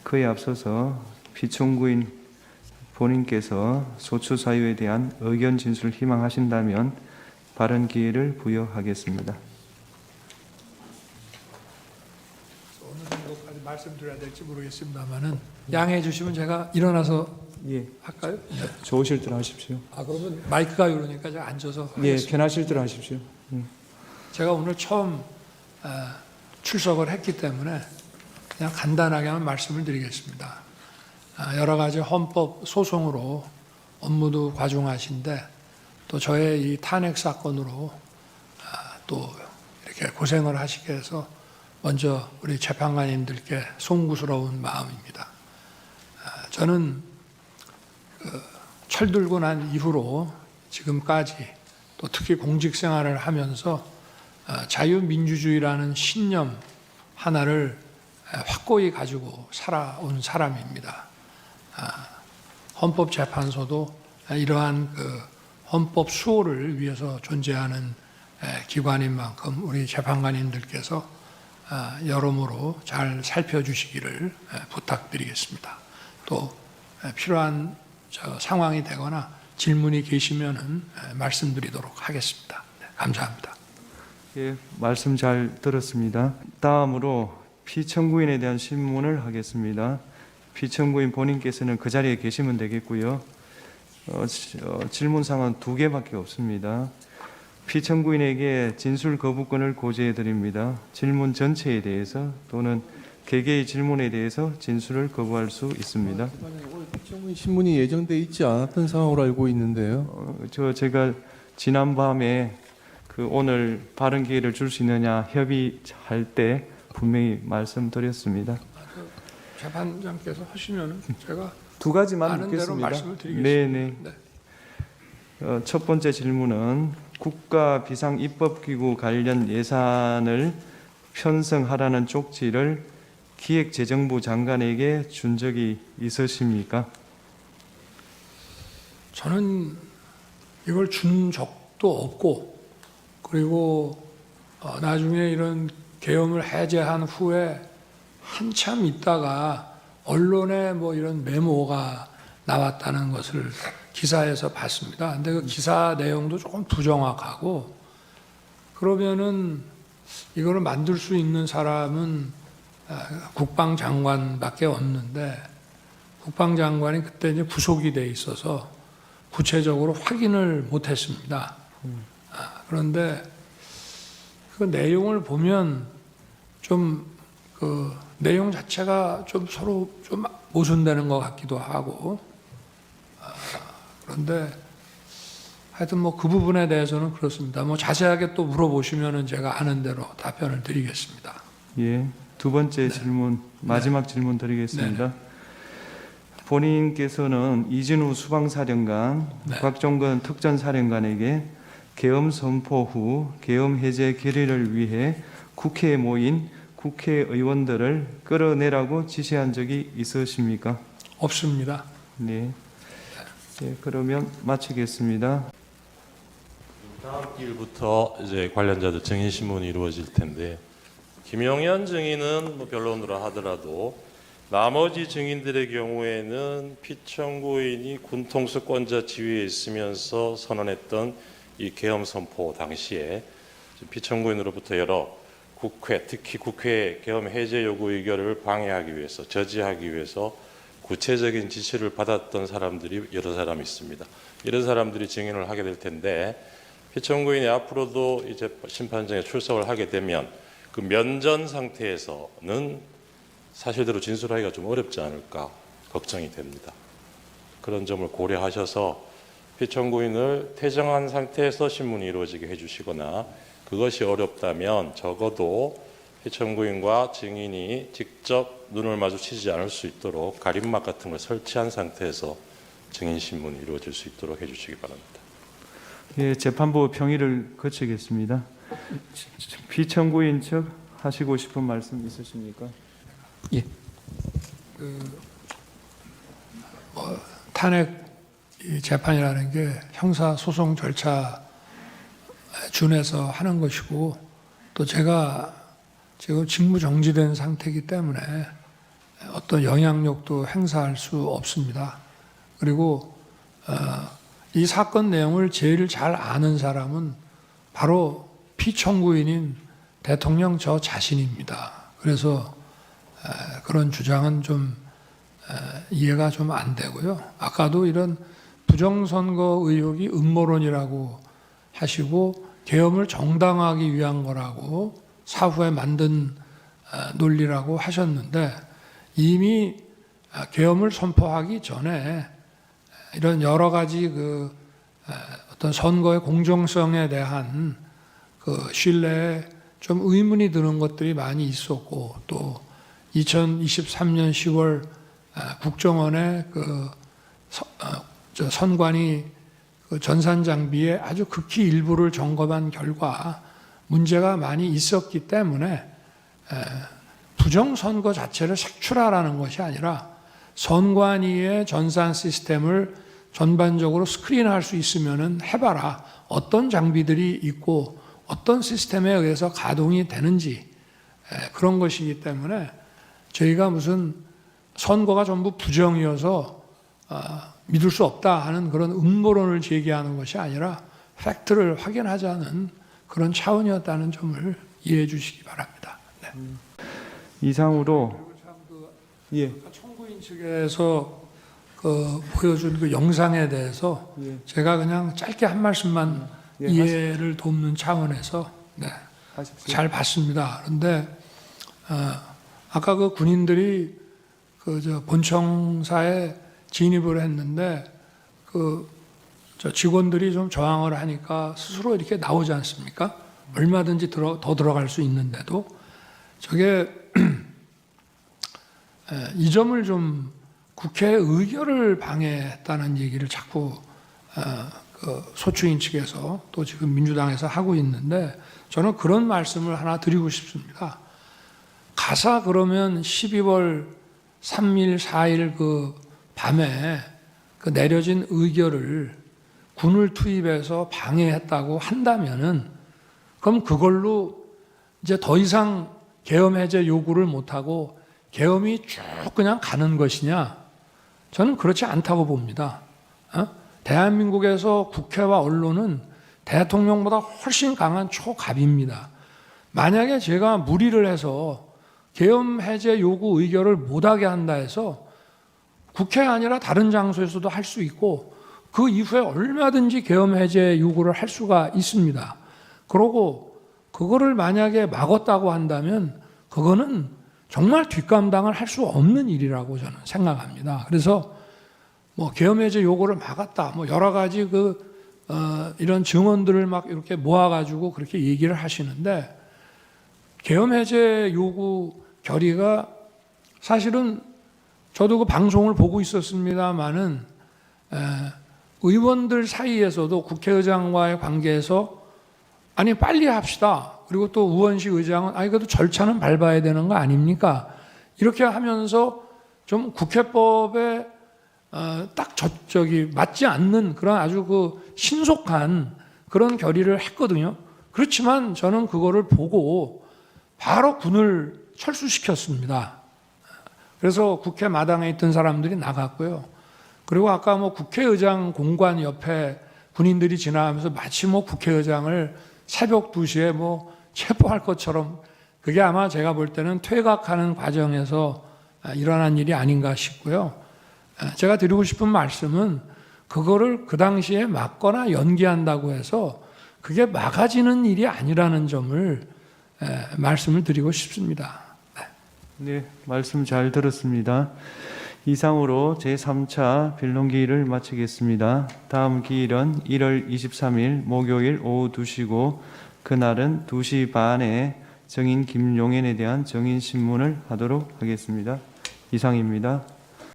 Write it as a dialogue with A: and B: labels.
A: 그에 앞서서 피청구인 본인께서 소추 사유에 대한 의견 진술을 희망하신다면 발언 기회를 부여하겠습니다.
B: 어느 정도까지 말씀드려야 될지 모르겠습니다만은 양해해 주시면 제가 일어나서
A: 예,
B: 할까요? 네.
A: 좋으실 대로 하십시오.
B: 그러면 마이크가 이러니까 제가 앉아서
A: 예,
B: 하겠습니다.
A: 편하실 대로 하십시오.
B: 제가 오늘 처음 출석을 했기 때문에 그냥 간단하게만 말씀을 드리겠습니다. 여러 가지 헌법 소송으로 업무도 과중하신데 또 저의 이 탄핵 사건으로 또 이렇게 고생을 하시게 해서 먼저 우리 재판관님들께 송구스러운 마음입니다. 저는 철들고 난 이후로 지금까지 또 특히 공직 생활을 하면서 자유민주주의라는 신념 하나를 확고히 가지고 살아온 사람입니다. 헌법재판소도 이러한 헌법 수호를 위해서 존재하는 기관인 만큼 우리 재판관님들께서 여러모로 잘 살펴주시기를 부탁드리겠습니다. 또 필요한 상황이 되거나 질문이 계시면은 말씀드리도록 하겠습니다. 네, 감사합니다.
A: 예, 말씀 잘 들었습니다. 다음으로 피청구인에 대한 신문을 하겠습니다. 피청구인 본인께서는 그 자리에 계시면 되겠고요. 질문사항은 2개밖에 없습니다. 피청구인에게 진술 거부권을 고지해 드립니다. 질문 전체에 대해서 또는 개개의 질문에 대해서 진술을 거부할 수 있습니다.
C: 오늘 피청구인 신문이 예정돼 있지 않았던 상황으로 알고 있는데요.
A: 제가 지난밤에 오늘 발언 기회를 줄 수 있느냐 협의할 때 분명히 말씀드렸습니다.
B: 재판장께서 하시면 제가
A: 2가지만
B: 아는 대로
A: 묻겠습니다.
B: 말씀을 드리겠습니다.
A: 네네.
B: 네.
A: 첫 번째 질문은 국가 비상 입법기구 관련 예산을 편성하라는 쪽지를 기획재정부 장관에게 준 적이 있으십니까?
B: 저는 이걸 준 적도 없고, 그리고 나중에 이런 계엄을 해제한 후에 한참 있다가 언론에 뭐 이런 메모가 나왔다는 것을 기사에서 봤습니다. 근데 그 기사 내용도 조금 부정확하고, 그러면은 이거를 만들 수 있는 사람은 국방장관밖에 없는데, 국방장관이 그때 이제 부속이 돼 있어서 구체적으로 확인을 못했습니다. 그런데 그 내용을 보면 좀 그 내용 자체가 좀 서로 좀 모순되는 것 같기도 하고, 그런데 하여튼 뭐 그 부분에 대해서는 그렇습니다. 뭐 자세하게 또 물어보시면은 제가 아는 대로 답변을 드리겠습니다.
A: 예. 2번째 질문, 마지막 질문 드리겠습니다. 본인께서는 이진우 수방사령관, 곽종건 특전사령관에게 계엄 선포 후 계엄 해제 결의를 위해 국회에 모인 국회의원들을 끌어내라고 지시한 적이 있으십니까?
B: 없습니다.
A: 네. 예, 그러면 마치겠습니다.
D: 다음 기일부터 이제 관련자들 증인 신문이 이루어질 텐데, 김용현 증인은 뭐 변론으로 하더라도 나머지 증인들의 경우에는 피청구인이 군통수권자 지위에 있으면서 선언했던 이 계엄 선포 당시에 피청구인으로부터 여러 국회, 특히 국회 계엄 해제 요구 의결을 방해하기 위해서, 저지하기 위해서 구체적인 지시를 받았던 사람들이 여러 사람 있습니다. 이런 사람들이 증인을 하게 될 텐데, 피청구인이 앞으로도 이제 심판정에 출석을 하게 되면 그 면전 상태에서는 사실대로 진술하기가 좀 어렵지 않을까 걱정이 됩니다. 그런 점을 고려하셔서 피청구인을 퇴정한 상태에서 신문이 이루어지게 해주시거나, 그것이 어렵다면 적어도 피청구인과 증인이 직접 눈을 마주치지 않을 수 있도록 가림막 같은 걸 설치한 상태에서 증인 신문이 이루어질 수 있도록 해주시기 바랍니다.
A: 예, 재판부 평의를 거치겠습니다. 피청구인 측 하시고 싶은 말씀 있으십니까?
C: 예.
B: 탄핵 재판이라는 게 형사 소송 절차 준해서 하는 것이고, 또 제가 지금 직무 정지된 상태이기 때문에 어떤 영향력도 행사할 수 없습니다. 그리고 이 사건 내용을 제일 잘 아는 사람은 바로 피청구인인 대통령 저 자신입니다. 그래서 그런 주장은 좀 이해가 좀 안 되고요. 아까도 이런 부정선거 의혹이 음모론이라고 하시고 계엄을 정당화하기 위한 거라고 사후에 만든 논리라고 하셨는데 이미 계엄을 선포하기 전에 이런 여러 가지 어떤 선거의 공정성에 대한 신뢰에 좀 의문이 드는 것들이 많이 있었고 또 2023년 10월 국정원의 선관위 전산 장비의 아주 극히 일부를 점검한 결과 문제가 많이 있었기 때문에 부정선거 자체를 색출하라는 것이 아니라 선관위의 전산 시스템을 전반적으로 스크린할 수 있으면은 해봐라. 어떤 장비들이 있고 어떤 시스템에 의해서 가동이 되는지 그런 것이기 때문에 저희가 무슨 선거가 전부 부정이어서 믿을 수 없다 하는 그런 음모론을 제기하는 것이 아니라 팩트를 확인하자는 그런 차원이었다는 점을 이해해 주시기 바랍니다. 네.
A: 이상으로 예.
B: 청구인 측에서 보여준 그 영상에 대해서
A: 예.
B: 제가 그냥 짧게 한 말씀만
A: 예,
B: 이해를 돕는 차원에서 네,
A: 하십시오.
B: 잘 봤습니다. 그런데 아까 그 군인들이 본청사에 진입을 했는데 저 직원들이 좀 저항을 하니까 스스로 이렇게 나오지 않습니까? 얼마든지 더 들어갈 수 있는데도 저게 이 점을 좀 국회 의결을 방해했다는 얘기를 자꾸 소추인 측에서 또 지금 민주당에서 하고 있는데 저는 그런 말씀을 하나 드리고 싶습니다. 가사 그러면 12월 3일, 4일 그 밤에 그 내려진 의결을 군을 투입해서 방해했다고 한다면은 그럼 그걸로 이제 더 이상 계엄 해제 요구를 못하고 계엄이 쭉 그냥 가는 것이냐? 저는 그렇지 않다고 봅니다. 대한민국에서 국회와 언론은 대통령보다 훨씬 강한 초갑입니다. 만약에 제가 무리를 해서 계엄 해제 요구 의결을 못하게 한다 해서 국회가 아니라 다른 장소에서도 할 수 있고 그 이후에 얼마든지 계엄 해제 요구를 할 수가 있습니다. 그러고 그거를 만약에 막았다고 한다면 그거는 정말 뒷감당을 할 수 없는 일이라고 저는 생각합니다. 그래서 계엄 해제 요구를 막았다, 여러 가지 이런 증언들을 막 이렇게 모아가지고 그렇게 얘기를 하시는데 계엄 해제 요구 결의가 사실은 저도 그 방송을 보고 있었습니다만은 의원들 사이에서도 국회의장과의 관계에서 아니 빨리 합시다. 그리고 또 우원식 의장은 그래도 절차는 밟아야 되는 거 아닙니까? 이렇게 하면서 좀 국회법에 딱 맞지 않는 그런 아주 신속한 그런 결의를 했거든요. 그렇지만 저는 그거를 보고 바로 군을 철수시켰습니다. 그래서 국회 마당에 있던 사람들이 나갔고요. 그리고 아까 국회의장 공관 옆에 군인들이 지나가면서 마치 국회의장을 새벽 2시에 체포할 것처럼 그게 아마 제가 볼 때는 퇴각하는 과정에서 일어난 일이 아닌가 싶고요. 제가 드리고 싶은 말씀은 그거를 그 당시에 막거나 연기한다고 해서 그게 막아지는 일이 아니라는 점을 말씀을 드리고 싶습니다.
A: 네, 말씀 잘 들었습니다. 이상으로 제3차 변론기일을 마치겠습니다. 다음 기일은 1월 23일 목요일 오후 2시고 그날은 2시 반에 정인 김용현에 대한 정인신문을 하도록 하겠습니다. 이상입니다.